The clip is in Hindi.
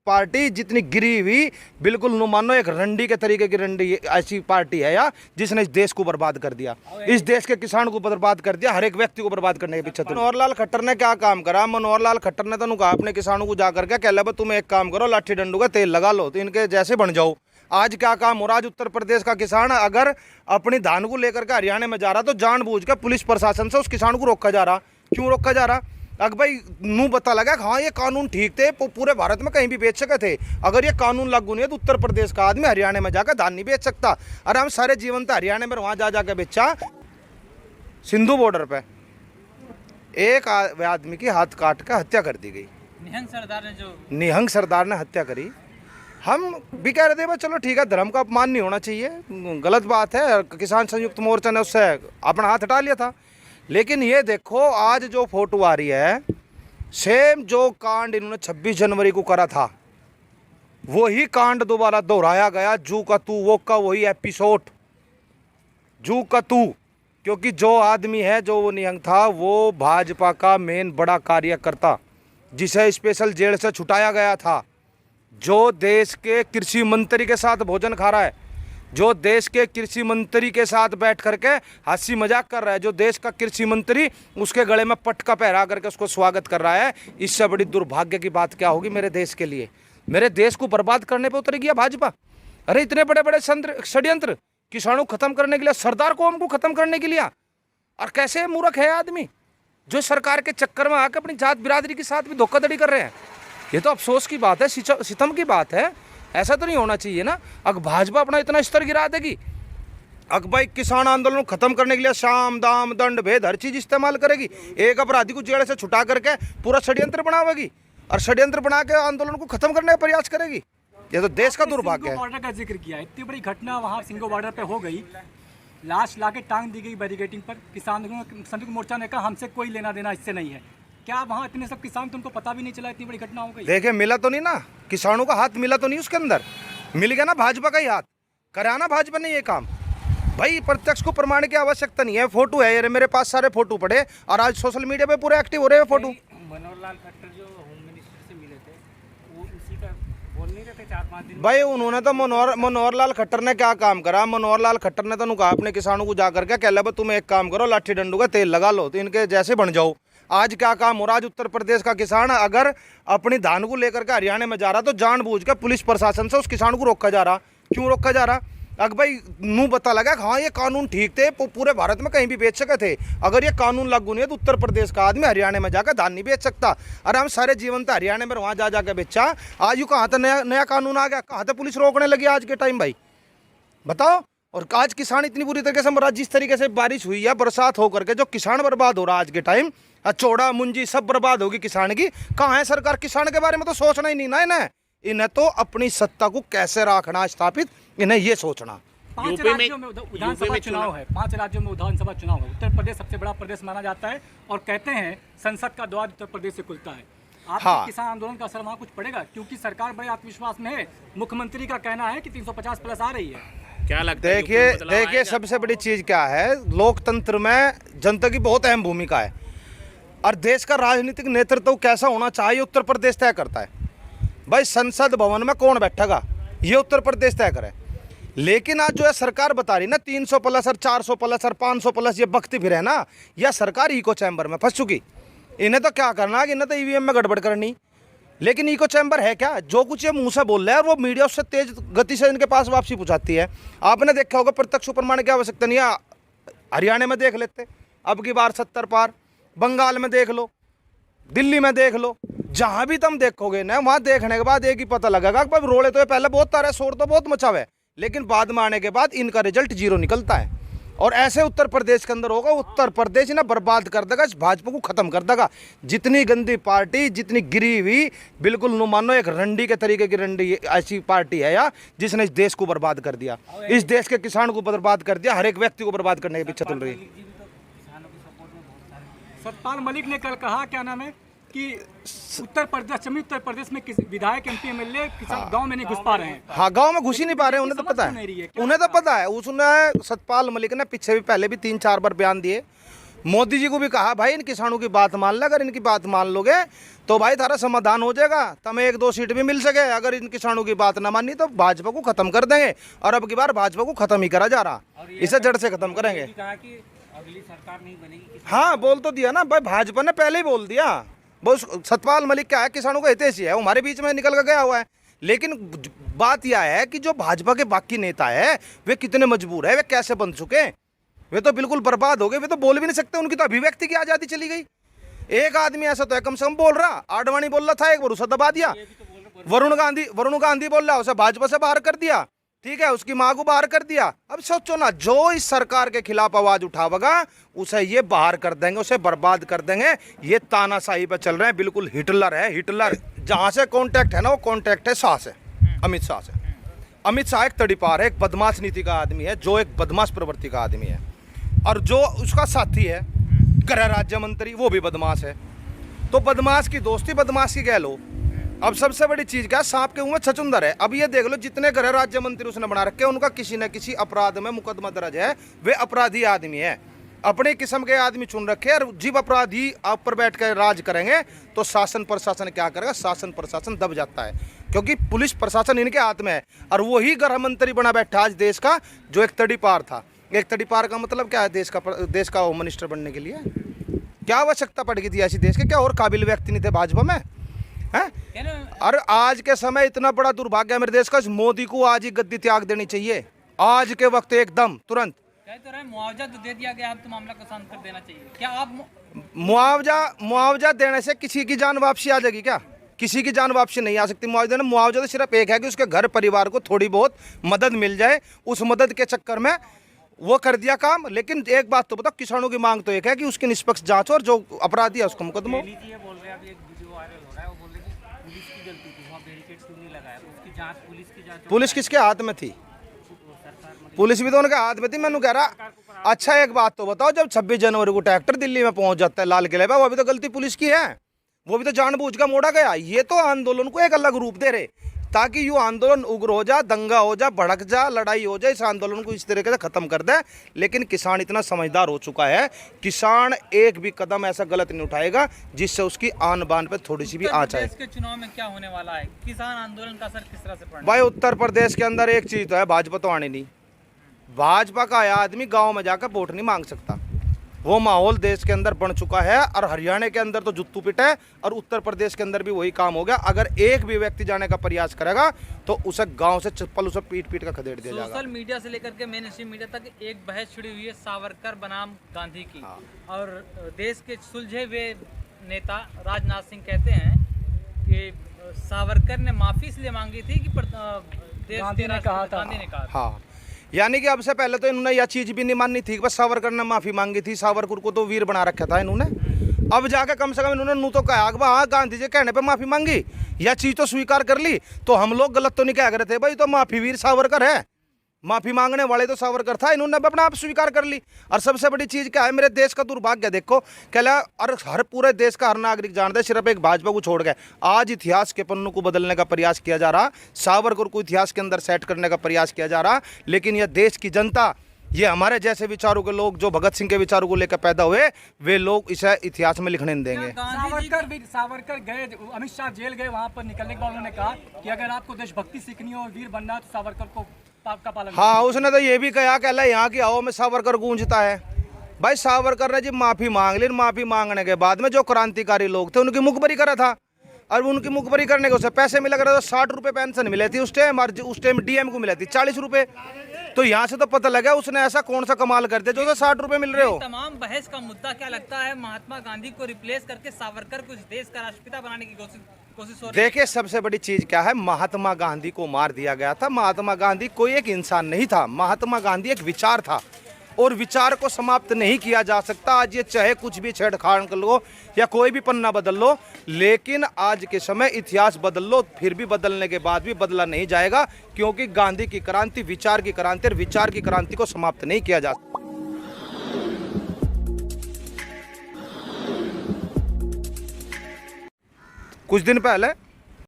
पार्टी जितनी गिरी हुई, बिल्कुल नु मानो एक रंडी के तरीके की रंडी ऐसी पार्टी है या जिसने इस देश को बर्बाद कर दिया, इस देश के किसान को बर्बाद कर दिया, हर एक व्यक्ति को बर्बाद करने के पीछे। मनोहर लाल खट्टर ने क्या काम करा? मनोहर लाल खट्टर ने तो कहा अपने किसानों को जाकर के, कह ले तुम एक काम करो, लाठी डंडू का तेल लगा लो तो इनके जैसे बन जाओ। आज क्या काम हो रहा? आज उत्तर प्रदेश का किसान अगर अपनी धान को लेकर के हरियाणा में जा रहा तो जानबूझ के पुलिस प्रशासन से उस किसान को रोका जा रहा। क्यों रोका जा रहा? अगर भाई नू पता लगा हाँ ये कानून ठीक थे, पूरे भारत में कहीं भी बेच सके थे, अगर ये कानून लागू नहीं है तो उत्तर प्रदेश का आदमी हरियाणा में जाकर धान नहीं बेच सकता। अरे हम सारे जीवन तो हरियाणा में वहाँ जा जाकर बेचा। सिंधु बॉर्डर पे एक आदमी की हाथ काट कर हत्या कर दी गई, निहंग सरदार ने हत्या करी। हम भी कह रहे थे भाई चलो ठीक है, धर्म का अपमान नहीं होना चाहिए, गलत बात है, किसान संयुक्त मोर्चा ने उससे अपना हाथ हटा लिया था। लेकिन ये देखो आज जो फोटो आ रही है, सेम जो कांड इन्होंने 26 जनवरी को करा था वही कांड दोबारा दोहराया गया। जू का तू वो का वही एपिसोड, जू का तू। क्योंकि जो आदमी है, जो वो निहंग था, वो भाजपा का मेन बड़ा कार्यकर्ता जिसे स्पेशल जेल से छुटाया गया था, जो देश के कृषि मंत्री के साथ भोजन खा रहा है, जो देश के कृषि मंत्री के साथ बैठ करके हंसी मजाक कर रहा है, जो देश का कृषि मंत्री उसके गले में पटका पहरा करके उसको स्वागत कर रहा है। इससे बड़ी दुर्भाग्य की बात क्या होगी मेरे देश के लिए? मेरे देश को बर्बाद करने पे उतर गया भाजपा। अरे इतने बड़े बड़े षड्यंत्र किसानों को खत्म करने के लिए, सरदार कौम को खत्म करने के लिए, और कैसे मूर्ख है आदमी जो सरकार के चक्कर में आकर अपनी जात बिरादरी के साथ भी धोखाधड़ी कर रहे हैं। ये तो अफसोस की बात है, सितम की बात है। ऐसा तो नहीं होना चाहिए ना। अगर भाजपा अपना इतना स्तर गिरा देगी, अगर भाई किसान आंदोलन को खत्म करने के लिए साम दाम दंड भेद हर चीज इस्तेमाल करेगी, एक अपराधी को जेल से छुटा करके पूरा षड्यंत्र बनावेगी और षड्यंत्र बना के आंदोलन को खत्म करने का प्रयास करेगी, ये तो देश का दुर्भाग्य है। बॉर्डर का जिक्र किया, इतनी बड़ी घटना वहाँ सिंगो बॉर्डर पे हो गई, लाश लाके टांग दी गई बैरिकेटिंग पर। किसान संयुक्त मोर्चा ने कहा हमसे कोई लेना देना इससे नहीं है। क्या वहाँ इतने सब किसान, तुमको पता भी नहीं चला इतनी बड़ी घटना हो गई? देखिए मिला तो नहीं ना, किसानों का हाथ मिला तो नहीं, उसके अंदर मिल गया ना भाजपा का ही हाथ। कराना भाजपा ने ये काम। भाई प्रत्यक्ष को प्रमाण की आवश्यकता नहीं है, फोटो है ये मेरे पास, सारे फोटो पड़े और आज सोशल मीडिया पे पूरे एक्टिव हो रहे हैं फोटो। मनोहर लाल खट्टर जो होम मिनिस्टर से मिले थे वो उसी का बोल नहीं रहे थे 4-5 दिन? भाई उन्होंने तो मनोहर लाल खट्टर ने क्या काम करा? मनोहर लाल खट्टर ने तो कहा अपने किसानों को जाकर के, कह ले तुम एक काम करो, लाठी डंडू का तेल लगा लो तो इनके जैसे बन जाओ। आज क्या काम हो रहा? आज उत्तर प्रदेश का किसान अगर अपनी धान को लेकर के हरियाणा में जा रहा तो जानबूझ के पुलिस प्रशासन से उस किसान को रोका जा रहा। क्यों रोका जा रहा? अगर भाई नू पता लगा हाँ ये कानून ठीक थे, पूरे भारत में कहीं भी बेच सके थे, अगर ये कानून लागू नहीं है तो उत्तर प्रदेश का आदमी हरियाणा में जाकर धान नहीं बेच सकता। अरे हम सारे जीवन तो हरियाणा में वहाँ जा जाकर बेचा, आज यू कहाँ था नया कानून आ गया, कहाँ था पुलिस रोकने लगी आज के टाइम? भाई बताओ। और आज किसान इतनी बुरी तरीके से मरा, जिस तरीके से बारिश हुई है, बरसात होकर के जो किसान बर्बाद हो रहा है आज के टाइम, चौड़ा मुंजी सब बर्बाद होगी किसान की। कहाँ है सरकार? किसान के बारे में तो सोचना ही नहीं ना इन्हें। इन्हें तो अपनी सत्ता को कैसे रखना स्थापित, इन्हें ये सोचना। 5 राज्यों में विधानसभा चुनाव है, 5 राज्यों में विधानसभा चुनाव है। उत्तर प्रदेश सबसे बड़ा प्रदेश माना जाता है और कहते हैं संसद का द्वार उत्तर प्रदेश से खुलता है। आपके किसान आंदोलन का असर वहाँ कुछ पड़ेगा? क्योंकि सरकार बड़े आत्मविश्वास में है, मुख्यमंत्री का कहना है कि 350 प्लस आ रही है। क्या लगता है? देखिए सबसे बड़ी चीज क्या है, लोकतंत्र में जनता की बहुत अहम भूमिका है और देश का राजनीतिक नेतृत्व कैसा होना चाहिए उत्तर प्रदेश तय करता है। भाई संसद भवन में कौन बैठेगा ये उत्तर प्रदेश तय करे। लेकिन आज जो है सरकार बता रही ना 300 प्लस और 400 प्लस और 500 प्लस, ये बकती फिर है ना, यह सरकार इको चैम्बर में फंस चुकी। इन्हें तो क्या करना है कि इन्हें तो ईवीएम में गड़बड़ करनी। लेकिन इको चैम्बर है क्या? जो कुछ ये मुंह से बोल रहे हैं वो मीडिया उससे तेज गति से इनके पास वापसी पहुंचाती है। आपने देखा होगा प्रत्यक्ष प्रमाण की आवश्यकता नहीं है। हरियाणा में देख लेते, अब की बार 70 पार, बंगाल में देख लो, दिल्ली में देख लो, जहां भी तुम देखोगे ना वहां देखने के बाद एक ही पता लगेगा कि रोड़े तो पहले बहुत तारे, शोर तो बहुत मचा हुआ है, लेकिन बाद में आने के बाद इनका रिजल्ट 0 निकलता है। और ऐसे उत्तर प्रदेश के अंदर होगा, उत्तर प्रदेश ना बर्बाद कर देगा, इस भाजपा को खत्म कर देगा। जितनी गंदी पार्टी, जितनी गिरी हुई, बिल्कुल नु मानो एक रंडी के तरीके की रंडी ऐसी पार्टी है या जिसने इस देश को बर्बाद कर दिया, इस देश के किसान को बर्बाद कर दिया, हर एक व्यक्ति को बर्बाद करने के पीछे तुल रही है। सतपाल मलिक ने कल कहा, क्या नाम है, कि उत्तर प्रदेश में विधायक एमपी एमएलए गांव में नहीं घुस पा रहे हैं। हाँ, गांव में घुस ही नहीं पा रहे हैं, उन्हें तो पता है, उन्हें तो पता है। उसने सतपाल मलिक ने पीछे भी पहले भी 3-4 बार बयान दिए, मोदी जी को भी कहा भाई इन किसानों की बात मान ले, अगर इनकी बात मान लोगे तो भाई थारा समाधान हो जाएगा, तुम्हें 1-2 सीट भी मिल सके। अगर इन किसानों की बात ना मानी तो भाजपा को खत्म कर देंगे, और अब की बार भाजपा को खत्म ही करा जा रहा, इसे जड़ से खत्म करेंगे। कहा कि अगली सरकार नहीं बनेगी। हाँ बोल तो दिया ना भाई, भाजपा ने पहले ही बोल दिया। वो सतपाल मलिक क्या है, किसानों का हितैषी है, हमारे बीच में निकल कर गया हुआ है। लेकिन बात यह है कि जो भाजपा के बाकी नेता है वे कितने मजबूर है, वे कैसे बन चुके हैं, वे तो बिल्कुल बर्बाद हो गए, वे तो बोल भी नहीं सकते, उनकी तो अभिव्यक्ति की आज़ादी चली गई। एक आदमी ऐसा तो है कम से कम बोल रहा, आडवाणी बोल रहा था, एक बार उसे दबा दिया। वरुण गांधी बोल रहा, उसे भाजपा से बाहर कर दिया, ठीक है, उसकी मां को बाहर कर दिया। अब सोचो ना, जो इस सरकार के खिलाफ आवाज उठावेगा उसे ये बाहर कर देंगे, उसे बर्बाद कर देंगे। ये तानाशाही पे चल रहे हैं, बिल्कुल हिटलर है, हिटलर। जहां से कॉन्टैक्ट है ना, वो कॉन्टैक्ट है शाह से, अमित शाह से। अमित शाह एक तड़ीपार है, एक बदमाश नीति का आदमी है, जो एक बदमाश प्रवृत्ति का आदमी है, और जो उसका साथी है गृह राज्य मंत्री, वो भी बदमाश है। तो बदमाश की दोस्ती बदमाश की कह लो। अब सबसे बड़ी चीज क्या, सांप के मुंह में छचुंदर है। अब ये देख लो, जितने गृह राज्य मंत्री उसने बना रखे, उनका किसी न किसी अपराध में मुकदमा दर्ज है, वे अपराधी आदमी है, अपने किस्म के आदमी चुन रखे। और जीव अपराधी आप पर बैठ कर राज करेंगे तो शासन प्रशासन क्या करेगा, शासन प्रशासन दब जाता है, क्योंकि पुलिस प्रशासन इनके हाथ में है। और वही गृह मंत्री बना बैठा आज देश का, जो एक तड़ीपार था। एक तड़ीपार का मतलब क्या है, देश का होम मिनिस्टर बनने के लिए क्या आवश्यकता पड़ गई थी ऐसी? देश के क्या और काबिल व्यक्ति नहीं थे भाजपा में, हैं? और आज के समय इतना बड़ा दुर्भाग्य है मेरे देश का, इस मोदी को आज ही गद्दी त्याग देनी चाहिए, आज के वक्त एकदम तुरंत। कह तो रहे मुआवजा तो दे दिया गया, अब तो मामला को शांत कर देना चाहिए। क्या आप मुआवजा देने से किसी की जान वापसी आ जाएगी क्या? किसी की जान वापसी नहीं आ सकती। मुआवजा तो सिर्फ एक है कि उसके घर परिवार को थोड़ी बहुत मदद मिल जाए, उस मदद के चक्कर में वो कर दिया काम। लेकिन एक बात तो बताओ, किसानों की मांग तो एक है कि उसकी निष्पक्ष जांच हो, और जो अपराधी है उसको मुकदमा हो। बोल रहे हैं, अभी एक वीडियो वायरल हो रहा है, वो बोल रहे हैं कि पुलिस की गलती थी, वहाँ बैरिकेड्स क्यों नहीं लगाया, उसकी जांच पुलिस की जांच। पुलिस किसके हाथ में थी? पुलिस भी तो उनके हाथ में थी। मैंने कह रहा, अच्छा एक बात तो बताओ, जब 26 जनवरी को ट्रैक्टर दिल्ली में पहुंच जाता है लाल किले पे, वो भी तो गलती पुलिस की है, वो भी तो जानबूझ कर मोड़ा गया। ये तो आंदोलन को एक अलग रूप दे रहे, ताकि यू आंदोलन उग्र हो जा, दंगा हो जा, भड़क जा, लड़ाई हो जाए, इस आंदोलन को इस तरीके से खत्म कर दे। लेकिन किसान इतना समझदार हो चुका है, किसान एक भी कदम ऐसा गलत नहीं उठाएगा जिससे उसकी आन बान पे थोड़ी सी भी आँच आए। के चुनाव में क्या होने वाला है, किसान आंदोलन का असर किस तरह से पड़ेगा? भाई उत्तर प्रदेश के अंदर एक चीज तो है, भाजपा तो आनी नहीं। भाजपा का आया आदमी गांव में जाकर वोट नहीं मांग सकता, वो माहौल देश के अंदर बन चुका है। और हरियाणा के अंदर तो जुत्तू पिट है, और उत्तर प्रदेश के अंदर भी वही काम हो गया। अगर एक भी व्यक्ति जाने का प्रयास करेगा तो उसे गांव से चप्पल उसे पीट पीट का खदेड़ दिया जाएगा। सोशल मीडिया से लेकर के मेन स्ट्रीम मीडिया तक एक बहस छिड़ी हुई है सावरकर बनाम गांधी की। और देश के सुलझे हुए नेता राजनाथ सिंह कहते हैं कि सावरकर ने माफी इसलिए मांगी थी कि गांधी ने कहा था। हाँ, यानी कि अब से पहले तो इन्होंने यह चीज भी नहीं माननी थी, बस सावरकर ने माफी मांगी थी। सावरकर को तो वीर बना रखा था इन्होंने, अब जाकर कम से कम इन्होंने नू तो कहा हाँ गांधी जी कहने पे माफी मांगी, यह चीज तो स्वीकार कर ली। तो हम लोग गलत तो नहीं कह रहे थे भाई, तो माफी वीर सावरकर है, माफी मांगने वाले तो सावरकर था, इन्होंने अपना आप स्वीकार कर ली। और सबसे बड़ी चीज क्या है, मेरे देश का दुर्भाग्य देखो, कहला और हर पूरे देश का हर नागरिक जानता है, सिर्फ एक भाजपा को छोड़ गए। आज इतिहास के पन्नों को बदलने का प्रयास किया जा रहा, सावरकर को इतिहास के अंदर सेट करने का प्रयास किया जा रहा, लेकिन यह देश की जनता, ये हमारे जैसे विचारों के लोग, जो भगत सिंह के विचारों को लेकर पैदा हुए, वे लोग इसे इतिहास में लिखने नहीं देंगे। सावरकर गए, अमित शाह जेल गए, वहां पर निकलने के बाद उन्होंने कहा कि अगर आपको देशभक्ति सीखनी हो और वीर बनना है तो सावरकर को का पालन। हाँ, उसने तो ये भी कहा कि यहाँ की आओ में सावरकर गूंजता है। भाई सावरकर ने जी माफी मांग ली, माफी मांगने के बाद में जो क्रांतिकारी लोग थे उनकी मुखबरी करा था, और उनकी मुखबरी करने के उसे पैसे मिला कर 60 रुपये पेंशन मिले थी उस टाइम, और उस टाइम डीएम को मिले थी 40 रुपये। तो यहाँ से तो पता लगा उसने ऐसा कौन सा कमाल कर दिया जो उसे 60 रुपये मिल रहे हो। तमाम बहस का मुद्दा क्या लगता है, महात्मा गांधी को रिप्लेस करके सावरकर को इस देश का राष्ट्रपिता बनाने की कोशिश हो रही है? देखिए सबसे बड़ी चीज क्या है, महात्मा गांधी को मार दिया गया था। महात्मा गांधी कोई एक इंसान नहीं था, महात्मा गांधी एक विचार था, और विचार को समाप्त नहीं किया जा सकता। आज ये चाहे कुछ भी छेड़छाड़ कर लो या कोई भी पन्ना बदल लो, लेकिन आज के समय इतिहास बदल लो, फिर भी बदलने के बाद भी बदला नहीं जाएगा, क्योंकि गांधी की क्रांति विचार की क्रांति, और विचार की क्रांति को समाप्त नहीं किया जा सकता। कुछ दिन पहले